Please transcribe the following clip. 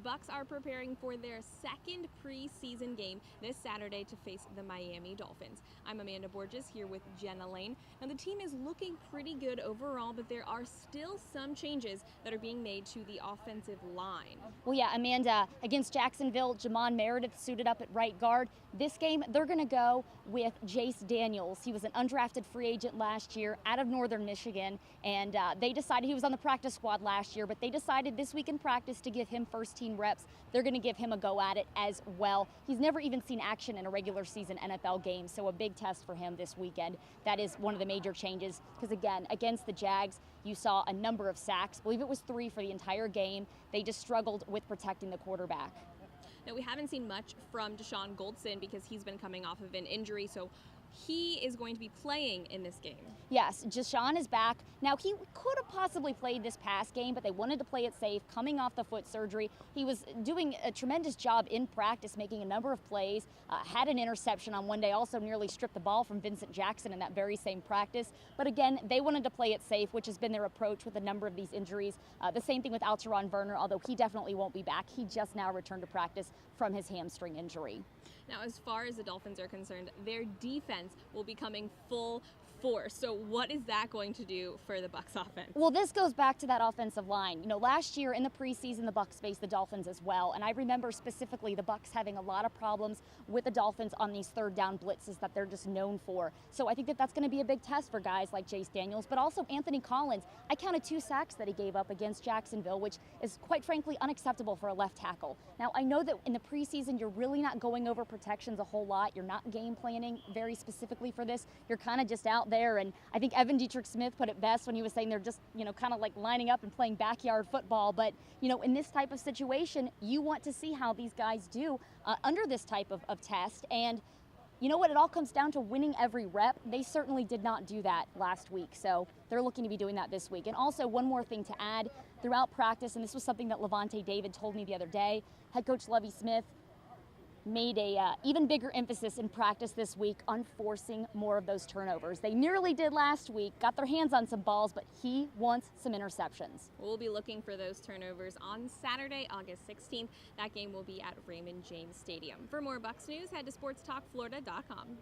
Bucs are preparing for their second preseason game this Saturday to face the Miami Dolphins. I'm Amanda Borges here with Jenna Lane. Now, the team is looking pretty good overall, but there are still some changes that are being made to the offensive line. Well, yeah, Amanda, against Jacksonville, Jamon Meredith suited up at right guard. This game, they're going to go with Jace Daniels. He was an undrafted free agent last year out of Northern Michigan, and they decided he was on the practice squad last year, but they decided this week in practice to give him first team reps. They're going to give him a go at it as well. He's never even seen action in a regular season NFL game, so a big test for him this weekend. That is one of the major changes because, again, against the Jags, you saw a number of sacks. I believe it was 3 for the entire game. They just struggled with protecting the quarterback. Now, we haven't seen much from Deshaun Goldson because he's been coming off of an injury, so he is going to be playing in this game. Yes, Deshaun is back. Now, he could have possibly played this past game, but they wanted to play it safe, coming off the foot surgery. He was doing a tremendous job in practice, making a number of plays, had an interception on one day, also nearly stripped the ball from Vincent Jackson in that very same practice. But again, they wanted to play it safe, which has been their approach with a number of these injuries. The same thing with Alteron Werner, although he definitely won't be back. He just now returned to practice from his hamstring injury. Now, as far as the Dolphins are concerned, their defense will be coming full force. So what is that going to do for the Bucs offense? Well, this goes back to that offensive line. You know, last year in the preseason, the Bucs faced the Dolphins as well. And I remember specifically the Bucs having a lot of problems with the Dolphins on these third down blitzes that they're just known for. So I think that that's going to be a big test for guys like Jace Daniels, but also Anthony Collins. I counted 2 sacks that he gave up against Jacksonville, which is quite frankly unacceptable for a left tackle. Now, I know that in the preseason, you're really not going over protections a whole lot. You're not game planning very specifically for this. You're kind of just out there, and I think Evan Dietrich Smith put it best when he was saying they're just, kind of like lining up and playing backyard football. But, in this type of situation, you want to see how these guys do under this type of test. And you know what? It all comes down to winning every rep. They certainly did not do that last week, so they're looking to be doing that this week. And also, one more thing to add, throughout practice, and this was something that Levante David told me the other day, head coach Lovie Smith made a even bigger emphasis in practice this week on forcing more of those turnovers. They nearly did last week, got their hands on some balls, but he wants some interceptions. We'll be looking for those turnovers on Saturday, August 16th. That game will be at Raymond James Stadium. For more Bucs news, head to sportstalkflorida.com.